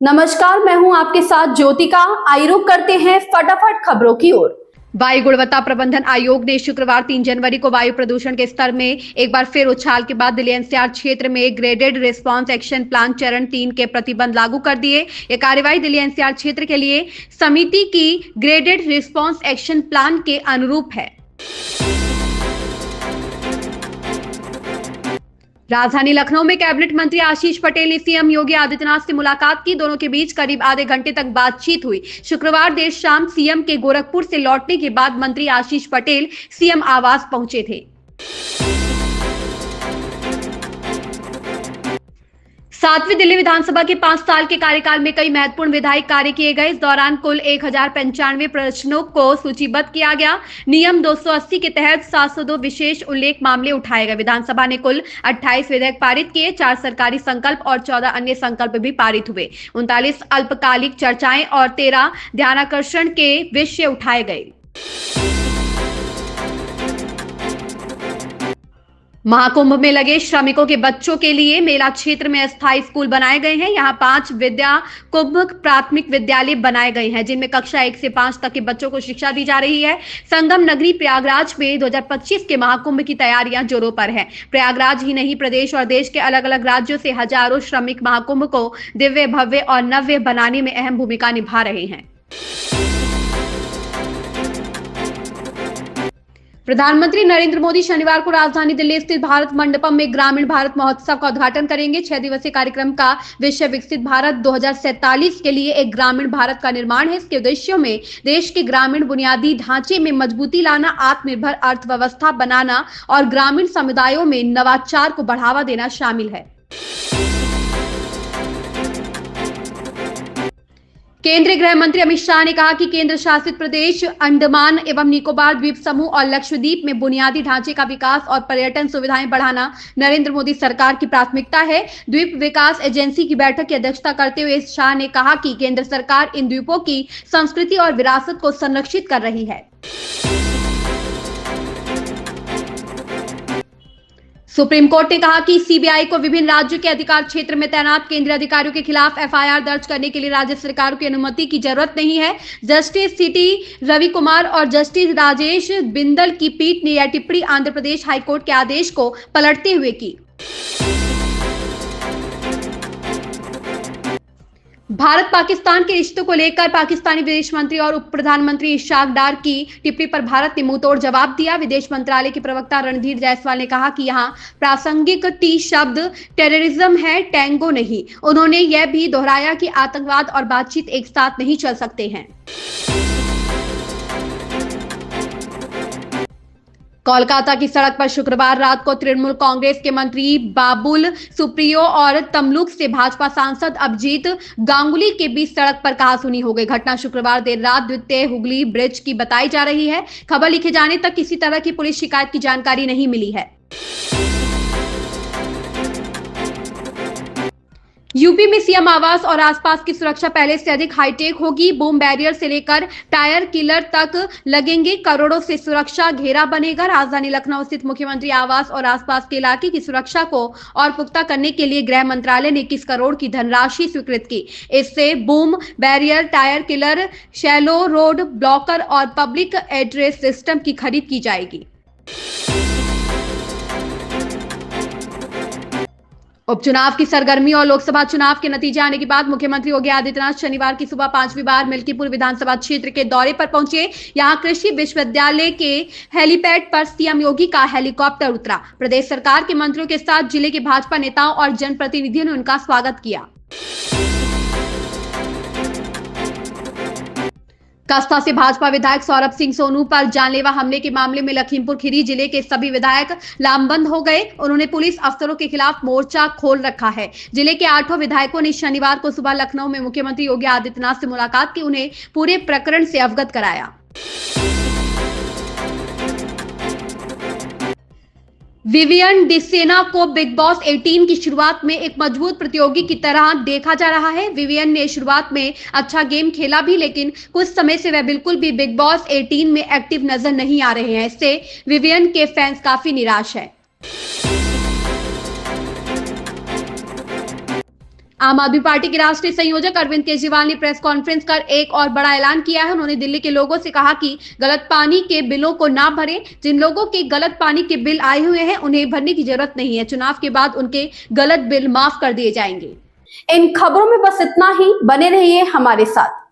नमस्कार, मैं हूं आपके साथ ज्योतिका। आइए रुक करते हैं फटाफट खबरों की ओर। वायु गुणवत्ता प्रबंधन आयोग ने शुक्रवार 3 जनवरी को वायु प्रदूषण के स्तर में एक बार फिर उछाल के बाद दिल्ली एनसीआर क्षेत्र में ग्रेडेड रिस्पांस एक्शन प्लान चरण 3 के प्रतिबंध लागू कर दिए। ये कार्रवाई दिल्ली एनसीआर क्षेत्र के लिए समिति की ग्रेडेड रिस्पांस एक्शन प्लान के अनुरूप है। राजधानी लखनऊ में कैबिनेट मंत्री आशीष पटेल ने सीएम योगी आदित्यनाथ से मुलाकात की। दोनों के बीच करीब आधे घंटे तक बातचीत हुई। शुक्रवार देर शाम सीएम के गोरखपुर से लौटने के बाद मंत्री आशीष पटेल सीएम आवास पहुंचे थे। 7वीं दिल्ली विधानसभा के 5 साल के कार्यकाल में कई महत्वपूर्ण विधायी कार्य किए गए। इस दौरान कुल 1095 प्रश्नों को सूचीबद्ध किया गया। नियम 280 के तहत 702 विशेष उल्लेख मामले उठाए गए। विधानसभा ने कुल 28 विधेयक पारित किए, 4 सरकारी संकल्प और 14 अन्य संकल्प भी पारित हुए। 39 अल्पकालिक चर्चाएं और 13 ध्यानाकर्षण के विषय उठाए गए। महाकुंभ में लगे श्रमिकों के बच्चों के लिए मेला क्षेत्र में अस्थायी स्कूल बनाए गए हैं। यहाँ 5 विद्या कुंभ प्राथमिक विद्यालय बनाए गए हैं, जिनमें कक्षा 1 से 5 तक के बच्चों को शिक्षा दी जा रही है। संगम नगरी प्रयागराज में 2025 के महाकुंभ की तैयारियां जोरों पर है। प्रयागराज ही नहीं, प्रदेश और देश के अलग अलग राज्यों से हजारों श्रमिक महाकुंभ को दिव्य, भव्य और नव्य बनाने में अहम भूमिका निभा रहे हैं। प्रधानमंत्री नरेंद्र मोदी शनिवार को राजधानी दिल्ली स्थित भारत मंडपम में ग्रामीण भारत महोत्सव का उद्घाटन करेंगे। 6 दिवसीय कार्यक्रम का विषय विकसित भारत 2047 के लिए एक ग्रामीण भारत का निर्माण है। इसके उद्देश्यों में देश के ग्रामीण बुनियादी ढांचे में मजबूती लाना, आत्मनिर्भर अर्थव्यवस्था बनाना और ग्रामीण समुदायों में नवाचार को बढ़ावा देना शामिल है। केंद्रीय गृह मंत्री अमित शाह ने कहा कि केंद्र शासित प्रदेश अंडमान एवं निकोबार द्वीप समूह और लक्षद्वीप में बुनियादी ढांचे का विकास और पर्यटन सुविधाएं बढ़ाना नरेंद्र मोदी सरकार की प्राथमिकता है। द्वीप विकास एजेंसी की बैठक की अध्यक्षता करते हुए शाह ने कहा कि केंद्र सरकार इन द्वीपों की संस्कृति और विरासत को संरक्षित कर रही है। सुप्रीम कोर्ट ने कहा कि सीबीआई को विभिन्न राज्यों के अधिकार क्षेत्र में तैनात केंद्रीय अधिकारियों के खिलाफ एफआईआर दर्ज करने के लिए राज्य सरकारों की अनुमति की जरूरत नहीं है। जस्टिस सीटी रवि कुमार और जस्टिस राजेश बिंदल की पीठ ने यह टिप्पणी आंध्र प्रदेश हाईकोर्ट के आदेश को पलटते हुए की। भारत पाकिस्तान के रिश्तों को लेकर पाकिस्तानी विदेश मंत्री और उप प्रधानमंत्री इशाक डार की टिप्पणी पर भारत ने मुंहतोड़ जवाब दिया। विदेश मंत्रालय के प्रवक्ता रणधीर जायसवाल ने कहा कि यहां प्रासंगिक टी शब्द टेररिज्म है, टैंगो नहीं। उन्होंने यह भी दोहराया कि आतंकवाद और बातचीत एक साथ नहीं चल सकते हैं। कोलकाता की सड़क पर शुक्रवार रात को तृणमूल कांग्रेस के मंत्री बाबुल सुप्रियो और तमलुक से भाजपा सांसद अभिजीत गांगुली के बीच सड़क पर कहासुनी हो गई। घटना शुक्रवार देर रात द्वितीय हुगली ब्रिज की बताई जा रही है। खबर लिखे जाने तक किसी तरह की पुलिस शिकायत की जानकारी नहीं मिली है। यूपी में सीएम आवास और आसपास की सुरक्षा पहले से अधिक हाईटेक होगी। बूम बैरियर से लेकर टायर किलर तक लगेंगे। करोड़ों से सुरक्षा घेरा बनेगा। राजधानी लखनऊ स्थित मुख्यमंत्री आवास और आसपास के इलाके की सुरक्षा को और पुख्ता करने के लिए गृह मंत्रालय ने 21 करोड़ की धनराशि स्वीकृत की। इससे boom barrier, tyre killer, shallow road blocker और पब्लिक एड्रेस सिस्टम की खरीद की जाएगी। उपचुनाव की सरगर्मी और लोकसभा चुनाव के नतीजे आने के बाद मुख्यमंत्री योगी आदित्यनाथ शनिवार की सुबह 5वीं बार मिल्कीपुर विधानसभा क्षेत्र के दौरे पर पहुंचे। यहां कृषि विश्वविद्यालय के हेलीपैड पर सीएम योगी का हेलीकॉप्टर उतरा। प्रदेश सरकार के मंत्रियों के साथ जिले के भाजपा नेताओं और जनप्रतिनिधियों ने उनका स्वागत किया। कस्बा से भाजपा विधायक सौरभ सिंह सोनू पर जानलेवा हमले के मामले में लखीमपुर खीरी जिले के सभी विधायक लामबंद हो गए। उन्होंने पुलिस अफसरों के खिलाफ मोर्चा खोल रखा है। जिले के 8 विधायकों ने शनिवार को सुबह लखनऊ में मुख्यमंत्री योगी आदित्यनाथ से मुलाकात की, उन्हें पूरे प्रकरण से अवगत कराया। विवियन डिसेना को बिग बॉस 18 की शुरुआत में एक मजबूत प्रतियोगी की तरह देखा जा रहा है। विवियन ने शुरुआत में अच्छा गेम खेला भी, लेकिन कुछ समय से वह बिल्कुल भी बिग बॉस 18 में एक्टिव नजर नहीं आ रहे हैं। इससे विवियन के फैंस काफी निराश हैं। आम आदमी पार्टी के राष्ट्रीय संयोजक अरविंद केजरीवाल ने प्रेस कॉन्फ्रेंस कर एक और बड़ा ऐलान किया है। उन्होंने दिल्ली के लोगों से कहा कि गलत पानी के बिलों को ना भरें। जिन लोगों के गलत पानी के बिल आए हुए हैं उन्हें भरने की जरूरत नहीं है। चुनाव के बाद उनके गलत बिल माफ कर दिए जाएंगे। इन खबरों में बस इतना ही। बने रहिए हमारे साथ।